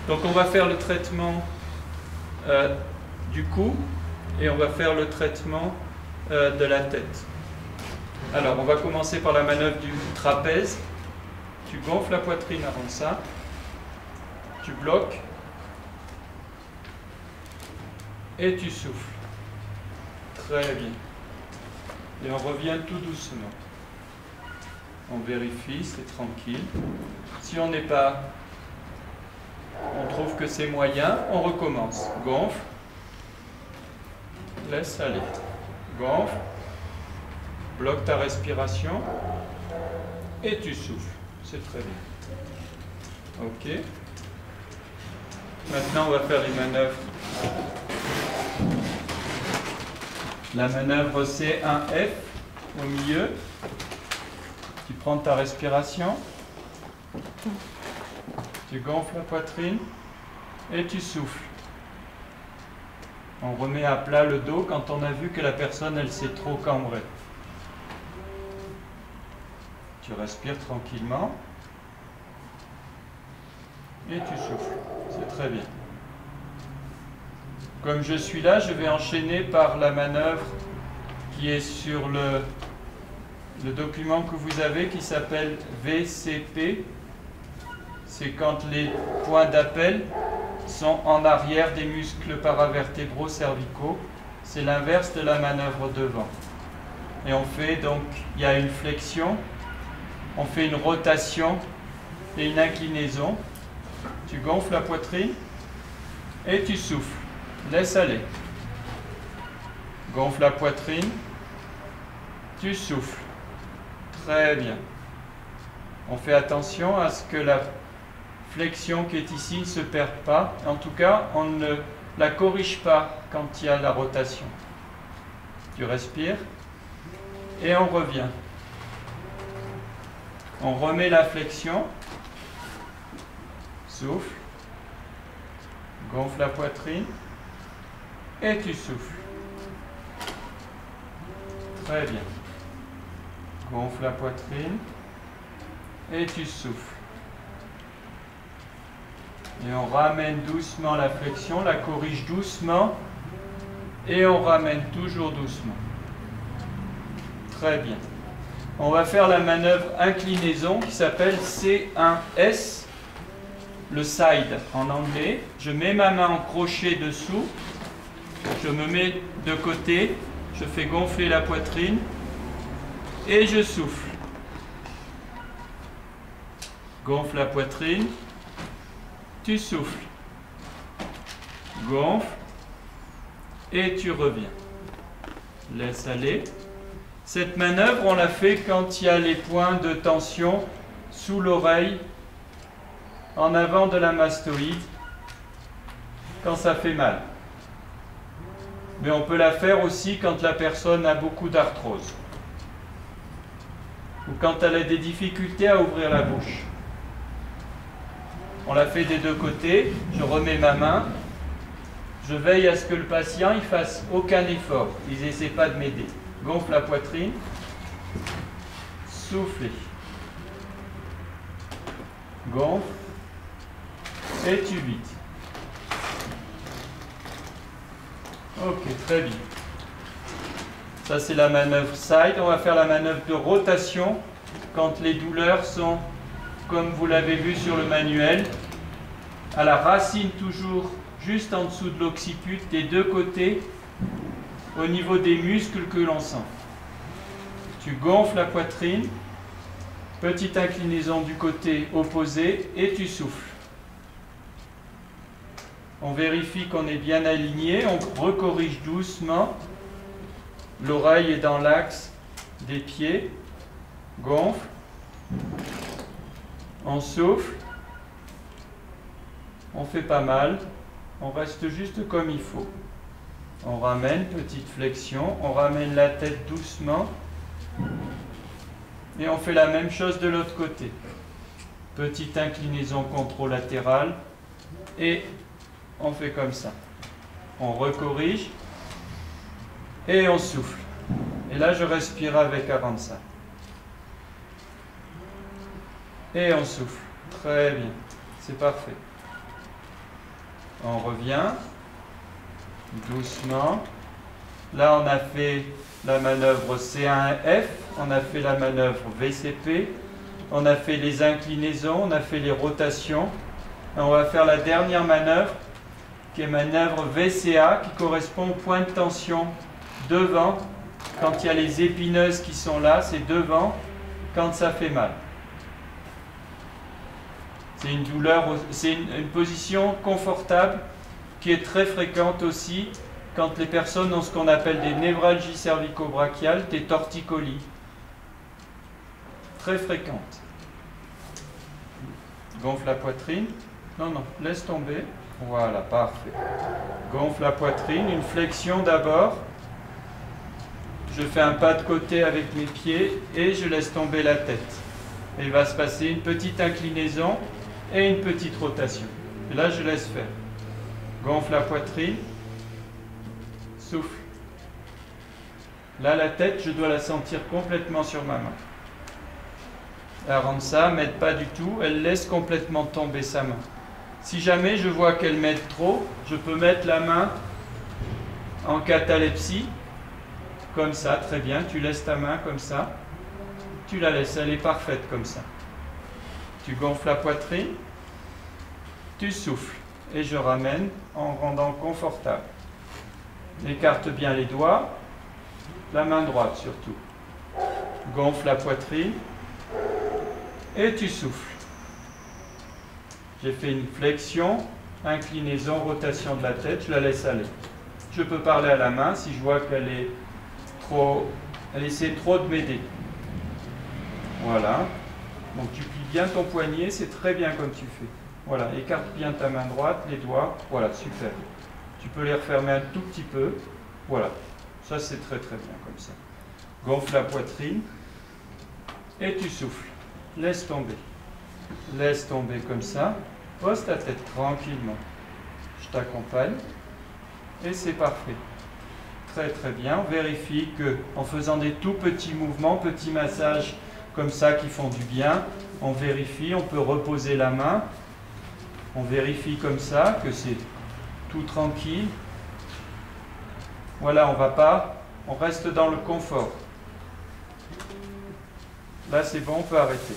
Donc on va faire le traitement du cou et on va faire le traitement de la tête. Alors on va commencer par la manœuvre du trapèze. Tu gonfles la poitrine avant ça, tu bloques et tu souffles. Très bien. Et on revient tout doucement. On vérifie, c'est tranquille. Si on n'est pas, on trouve que c'est moyen, on recommence. Gonfle, laisse aller. Gonfle, bloque ta respiration et tu souffles. C'est très bien. Ok. Maintenant, on va faire les manœuvres. La manœuvre C1F au milieu. Tu prends ta respiration. Tu gonfles la poitrine et tu souffles. On remet à plat le dos quand on a vu que la personne, elle s'est trop cambrée. Tu respires tranquillement et tu souffles. C'est très bien. Comme je suis là, je vais enchaîner par la manœuvre qui est sur le document que vous avez qui s'appelle VCP. C'est quand les points d'appel sont en arrière des muscles paravertébraux cervicaux. C'est l'inverse de la manœuvre devant. Et on fait donc, il y a une flexion, on fait une rotation et une inclinaison. Tu gonfles la poitrine et tu souffles. Laisse aller. Gonfle la poitrine. Tu souffles. Très bien. On fait attention à ce que la flexion qui est ici ne se perde pas. En tout cas, on ne la corrige pas quand il y a la rotation. Tu respires et on revient. On remet la flexion. Souffle. Gonfle la poitrine. Et tu souffles. Très bien. Gonfle la poitrine. Et tu souffles. Et on ramène doucement la flexion, la corrige doucement. Et on ramène toujours doucement. Très bien. On va faire la manœuvre inclinaison qui s'appelle C1S. Le side en anglais. Je mets ma main en crochet dessous. Je me mets de côté, je fais gonfler la poitrine et je souffle. Gonfle la poitrine, tu souffles. Gonfle et tu reviens. Laisse aller. Cette manœuvre, on la fait quand il y a les points de tension sous l'oreille, en avant de la mastoïde, quand ça fait mal. Mais on peut la faire aussi quand la personne a beaucoup d'arthrose ou quand elle a des difficultés à ouvrir la bouche. On la fait des deux côtés. Je remets ma main. Je veille à ce que le patient ne fasse aucun effort. Ils n'essaient pas de m'aider. Gonfle la poitrine. Soufflez. Gonfle. Et tu vides. Ok, très bien. Ça, c'est la manœuvre side. On va faire la manœuvre de rotation quand les douleurs sont, comme vous l'avez vu sur le manuel, à la racine toujours, juste en dessous de l'occiput, des deux côtés, au niveau des muscles que l'on sent. Tu gonfles la poitrine, petite inclinaison du côté opposé, et tu souffles. On vérifie qu'on est bien aligné, on recorrige doucement. L'oreille est dans l'axe des pieds. Gonfle. On souffle. On fait pas mal. On reste juste comme il faut. On ramène, petite flexion. On ramène la tête doucement. Et on fait la même chose de l'autre côté. Petite inclinaison contralatérale. Et on fait comme ça. On recorrige et on souffle. Et là, je respire avec avant ça. Et on souffle. Très bien. C'est parfait. On revient doucement. Là, on a fait la manœuvre C1F, on a fait la manœuvre VCP, on a fait les inclinaisons, on a fait les rotations. Et on va faire la dernière manœuvre, qui est manœuvre VCA, qui correspond au point de tension devant. Quand il y a les épineuses qui sont là, c'est devant, quand ça fait mal. C'est une douleur, c'est une position confortable qui est très fréquente aussi quand les personnes ont ce qu'on appelle des névralgies cervico-brachiales, des torticolis. Très fréquentes. Gonfle la poitrine. Non, non, laisse tomber. Voilà, parfait. Gonfle la poitrine, une flexion d'abord. Je fais un pas de côté avec mes pieds et je laisse tomber la tête. Et il va se passer une petite inclinaison et une petite rotation. Et là, je laisse faire. Gonfle la poitrine. Souffle. Là, la tête, je dois la sentir complètement sur ma main. Aranza m'aide pas du tout, elle laisse complètement tomber sa main. Si jamais je vois qu'elle m'aide trop, je peux mettre la main en catalepsie, comme ça, très bien. Tu laisses ta main comme ça, tu la laisses, elle est parfaite comme ça. Tu gonfles la poitrine, tu souffles, et je ramène en rendant confortable. Écarte bien les doigts, la main droite surtout. Gonfle la poitrine, et tu souffles. J'ai fait une flexion, inclinaison, rotation de la tête, je la laisse aller. Je peux parler à la main si je vois qu'elle est trop, elle essaie trop de m'aider. Voilà. Donc tu plies bien ton poignet, c'est très bien comme tu fais. Voilà, écarte bien ta main droite, les doigts. Voilà, super. Tu peux les refermer un tout petit peu. Voilà, ça c'est très très bien comme ça. Gonfle la poitrine et tu souffles. Laisse tomber. Laisse tomber comme ça. Pose ta tête tranquillement. Je t'accompagne. Et c'est parfait. Très très bien. On vérifie que en faisant des tout petits mouvements, petits massages comme ça qui font du bien, on vérifie, on peut reposer la main. On vérifie comme ça que c'est tout tranquille. Voilà, on va pas, on reste dans le confort. Là c'est bon, on peut arrêter.